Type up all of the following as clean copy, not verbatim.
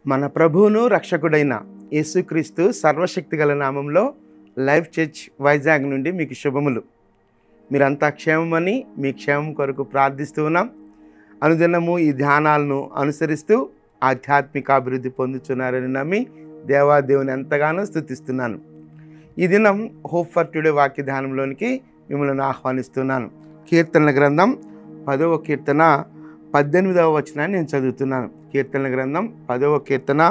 మన ప్రభువును రక్షకుడైన యేసుక్రీస్తు సర్వశక్తిగల నామంలో లైఫ్ చర్చ్ వైజాగ్ నుండి మీకు శుభములు. మీరంతా క్షేమమని మీ క్షేమం కొరకు ప్రార్థిస్తూ ఉన్నాం. అనుదినము ఈ ధ్యానాలను అనుసరిస్తూ ఆధ్యాత్మిక అభివృద్ధి పొందుతున్నారని నమ్మి దేవాదేవుని ఎంతగానో స్తుతిస్తున్నాను. ఈ దినం హోప్ ఫర్ టుడే వాక్య ధ్యానంలోనికి మిమ్మల్ని ఆహ్వానిస్తున్నాను. కీర్తనల గ్రంథం 10వ కీర్తన 18వ వచనాన్ని నేను చదువుతున్నాను. కీర్తనల గ్రంథం 10వ కీర్తన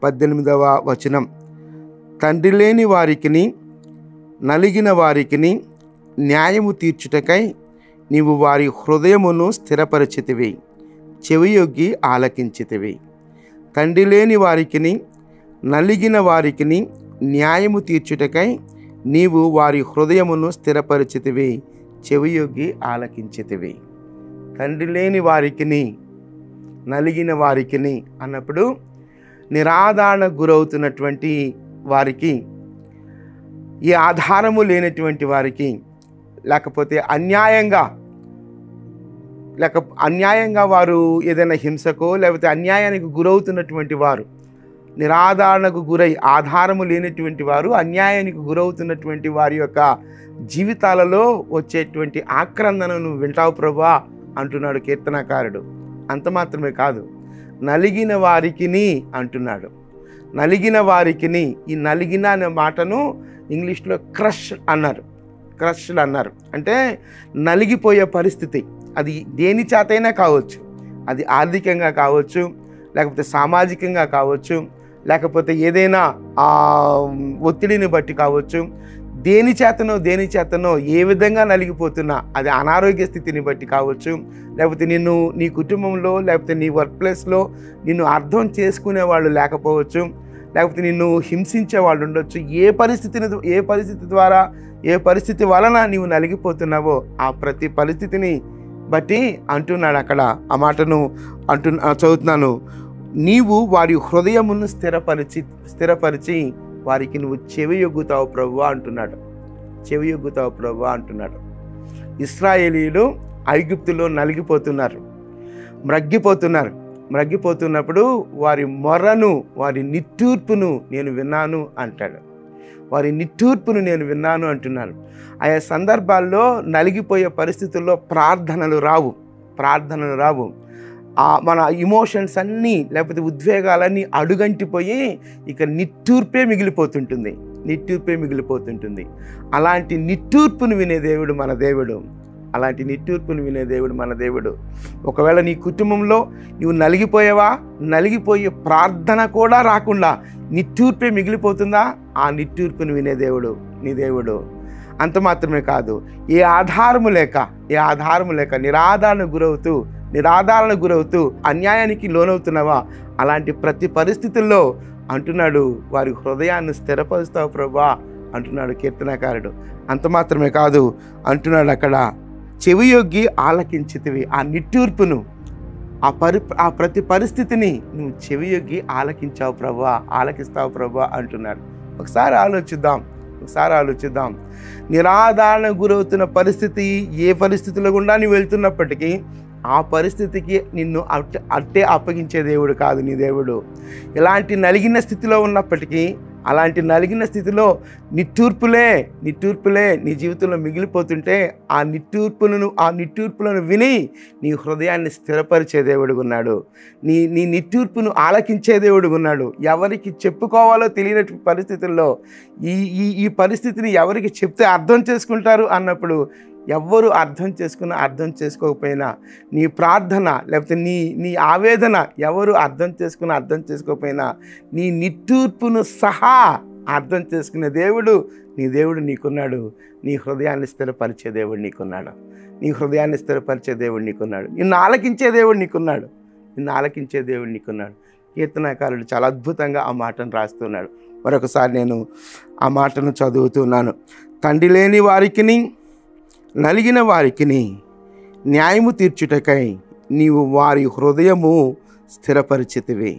18వ వచనం. తండ్రి లేని వారికిని నలిగిన వారికిని న్యాయము తీర్చుటకై నీవు వారి హృదయమును స్థిరపరచితివి, చెవియొగ్గి ఆలకించితివి. తండ్రి లేని వారికిని నలిగిన వారికిని న్యాయము తీర్చుటకై నీవు వారి హృదయమును స్థిరపరచితివి, చెవియొగ్గి ఆలకించితివి. తండ్రి లేని వారికిని నలిగిన వారికిని అన్నప్పుడు నిరాదరణ గురవుతున్నటువంటి వారికి, ఈ ఆధారము లేనటువంటి వారికి, లేకపోతే అన్యాయంగా వారు ఏదైనా హింసకో లేకపోతే అన్యాయానికి గురవుతున్నటువంటి వారు, నిరాదరణకు గురై ఆధారము లేనటువంటి వారు అన్యాయానికి గురవుతున్నటువంటి వారి యొక్క జీవితాలలో వచ్చేటువంటి ఆక్రందనను వింటావు ప్రభువా అంటున్నాడు కీర్తనకారుడు. అంత మాత్రమే కాదు, నలిగిన వారికిని అంటున్నాడు. నలిగిన వారికిని, ఈ నలిగిన అనే మాటను ఇంగ్లీష్లో క్రష్డ్ అన్నారు. అంటే నలిగిపోయే పరిస్థితి. అది దేని చేతైనా కావచ్చు. అది ఆర్థికంగా కావచ్చు, లేకపోతే సామాజికంగా కావచ్చు, లేకపోతే ఏదైనా ఒత్తిడిని బట్టి కావచ్చు. దేని చేతనో ఏ విధంగా నలిగిపోతున్నా, అది అనారోగ్య స్థితిని బట్టి కావచ్చు, లేకపోతే నీ కుటుంబంలో లేకపోతే నీ వర్క్ ప్లేస్లో నిన్ను అర్థం చేసుకునే వాళ్ళు లేకపోవచ్చు, లేకపోతే నిన్ను హింసించే వాళ్ళు ఉండొచ్చు. ఏ పరిస్థితి వలన నీవు నలిగిపోతున్నావో ఆ ప్రతి పరిస్థితిని బట్టి అంటున్నాడు అక్కడ. ఆ మాటను చదువుతున్నాను. నీవు వారి హృదయమును స్థిరపరిచి వారికి నువ్వు చెవియొగ్గుతావు ప్రభువా అంటున్నాడు. చెవియొగ్గుతావు ప్రభువా అంటున్నాడు. ఇశ్రాయేలీయులు ఐగుప్తులో మ్రగ్గిపోతున్నప్పుడు వారి మొర్రను, వారి నిట్టూర్పును నేను విన్నాను అంటాడు. వారి నిట్టూర్పును నేను విన్నాను అంటున్నాను. ఆయా సందర్భాల్లో నలిగిపోయే పరిస్థితుల్లో ప్రార్థనలు రావు. మన ఇమోషన్స్ అన్నీ లేకపోతే ఉద్వేగాలన్నీ అడుగంటిపోయి ఇక నిట్టూర్పే మిగిలిపోతుంటుంది. అలాంటి నిట్టూర్పును వినే దేవుడు మన దేవుడు. ఒకవేళ నీ కుటుంబంలో నువ్వు నలిగిపోయే ప్రార్థన కూడా రాకుండా నిట్టూర్పే మిగిలిపోతుందా? ఆ నిట్టూర్పును వినే దేవుడు నీ దేవుడు. అంత మాత్రమే కాదు, ఏ ఆధారము లేక నిరాదరణ గురవుతూ అన్యాయానికి లోనవుతున్నావా? అలాంటి ప్రతి పరిస్థితుల్లో అంటున్నాడు, వారి హృదయాన్ని స్థిరపరుస్తావు ప్రభా అంటున్నాడు కీర్తనకారుడు. అంత మాత్రమే కాదు అంటున్నాడు అక్కడ, చెవియొగ్గి ఆలకించితివి. ఆ నిట్టూర్పును, ఆ ప్రతి పరిస్థితిని నువ్వు చెవియొగ్గి ఆలకిస్తావు ప్రభా అంటున్నాడు. ఒకసారి ఆలోచిద్దాం. నిరాదరణ గురవుతున్న పరిస్థితి ఏ పరిస్థితుల్లో గుండా నువ్వు వెళ్తున్నప్పటికీ ఆ పరిస్థితికి నిన్ను అట్టే అప్పగించే దేవుడు కాదు నీ దేవుడు. ఇలాంటి నలిగిన స్థితిలో ఉన్నప్పటికీ, అలాంటి నలిగిన స్థితిలో నిట్టూర్పులే నీ జీవితంలో మిగిలిపోతుంటే ఆ నిట్టూర్పులను విని నీ హృదయాన్ని స్థిరపరిచే దేవుడుగా ఉన్నాడు. నీ నిట్టూర్పును ఆలకించే దేవుడుగా ఉన్నాడు. ఎవరికి చెప్పుకోవాలో తెలియని పరిస్థితుల్లో ఈ పరిస్థితిని ఎవరికి చెప్తే అర్థం చేసుకుంటారు అన్నప్పుడు, ఎవ్వరు అర్థం చేసుకోకపోయినా నీ ప్రార్థన లేకపోతే నీ ఆవేదన ఎవరు అర్థం చేసుకోకపోయినా నీ నిట్టూర్పును సహా అర్థం చేసుకునే దేవుడు నీకున్నాడు. నీ హృదయాన్ని స్థిరపరిచే దేవుడు నీకున్నాడు. నిన్ను ఆలకించే దేవుడు నీకున్నాడు. కీర్తనకారుడు చాలా అద్భుతంగా ఆ మాటను రాస్తున్నాడు. మరొకసారి నేను ఆ మాటను చదువుతున్నాను. తండ్రి లేని వారికిని నలిగిన వారికిని న్యాయము తీర్చుటకై నీవు వారి హృదయము స్థిరపరిచితివి,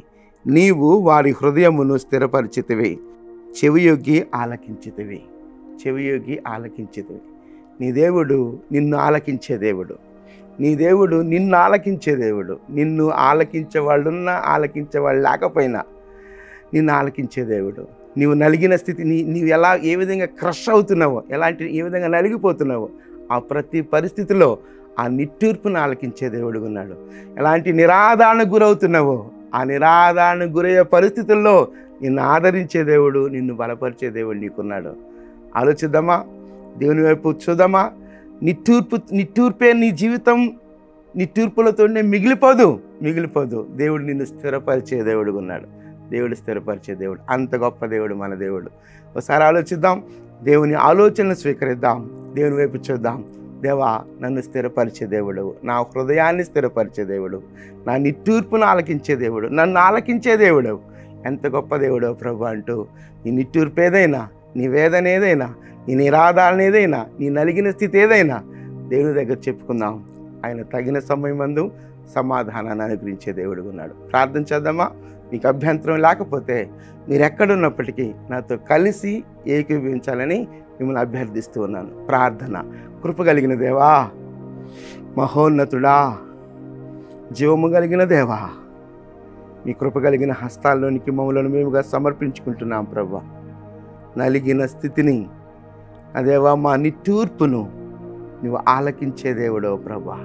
చెవియొగ్గి ఆలకించితివి. నీ దేవుడు నిన్ను ఆలకించే దేవుడు. నీ దేవుడు నిన్ను ఆలకించే దేవుడు. నిన్ను ఆలకించే వాళ్ళున్నా ఆలకించే వాళ్ళు లేకపోయినా నిన్ను ఆలకించే దేవుడు. నీవు నలిగిన స్థితి, నీవు ఏ విధంగా క్రష్ అవుతున్నావో, ఏ విధంగా నలిగిపోతున్నావో ఆ ప్రతి పరిస్థితిలో ఆ నిట్టూర్పును ఆలకించే దేవుడు ఉన్నాడు. ఎలాంటి నిరాదరణకు గురవుతున్నావో ఆ నిరాదరణకు గురయ్యే పరిస్థితుల్లో నిన్ను ఆదరించే దేవుడు, నిన్ను బలపరిచే దేవుడు నీకున్నాడు. ఆలోచిద్దామా? దేవుని వైపు చూద్దామా? నిట్టూర్పే నీ జీవితం నిట్టూర్పులతోనే మిగిలిపోదు. దేవుడు నిన్ను స్థిరపరిచే దేవుడు ఉన్నాడు. దేవుడు స్థిరపరిచే దేవుడు. అంత గొప్ప దేవుడు మన దేవుడు. ఒకసారి ఆలోచిద్దాం. దేవుని ఆలోచనలు స్వీకరిద్దాం. దేవుని వైపు చూద్దాం. దేవా, నన్ను స్థిరపరిచే దేవుడు, నా హృదయాన్ని స్థిరపరిచే దేవుడు, నా నిట్టూర్పును ఆలకించే దేవుడు, నన్ను ఆలకించే దేవుడు, ఎంత గొప్ప దేవుడో ప్రభు అంటూ నీ నిట్టూర్పు ఏదైనా, నీ వేదన ఏదైనా, నీ నిరాదరణ ఏదైనా, నీ నలిగిన స్థితి ఏదైనా దేవుని దగ్గర చెప్పుకుందాం. ఆయన తగిన సమయమందు సమాధానాన్ని అనుగ్రహించే దేవుడు ఉన్నాడు. ప్రార్థన చేద్దామా? మీకు అభ్యంతరం లేకపోతే మీరు ఎక్కడున్నప్పటికీ నాతో కలిసి ఏకీభవించాలని మిమ్మల్ని అభ్యర్థిస్తూ ఉన్నాను. ప్రార్థన. కృప కలిగిన దేవా, మహోన్నతుడా, జీవము కలిగిన దేవా, మీ కృప కలిగిన హస్తాల్లోనికి మమ్మలను మేముగా సమర్పించుకుంటున్నాం ప్రభా. నలిగిన స్థితిని అదేవా, మా నిట్టూర్పును నువ్వు ఆలకించే దేవుడో ప్రభా.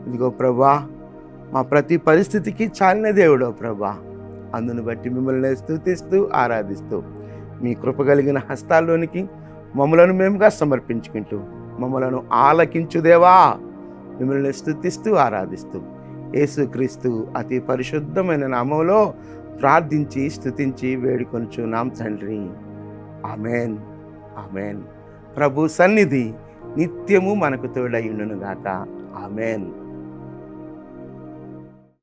ఇదిగో ప్రభా, మా ప్రతి పరిస్థితికి చాలిన దేవుడో ప్రభా. అందును బట్టి మిమ్మల్ని స్తుతిస్తూ ఆరాధిస్తూ మీ కృప కలిగిన హస్తాల్లోనికి మమ్మలను మేముగా సమర్పించుకుంటూ మమ్మలను ఆలకించు దేవా. మిమ్మల్ని స్తుతిస్తూ ఆరాధిస్తూ యేసుక్రీస్తు అతి పరిశుద్ధమైన నామములో ప్రార్థించి స్తుతించి వేడుకొనుచున్నాం తండ్రి. Amen, amen. ప్రభు సన్నిధి నిత్యము మనకు తోడై ఉండును గాక. ఆమెన్.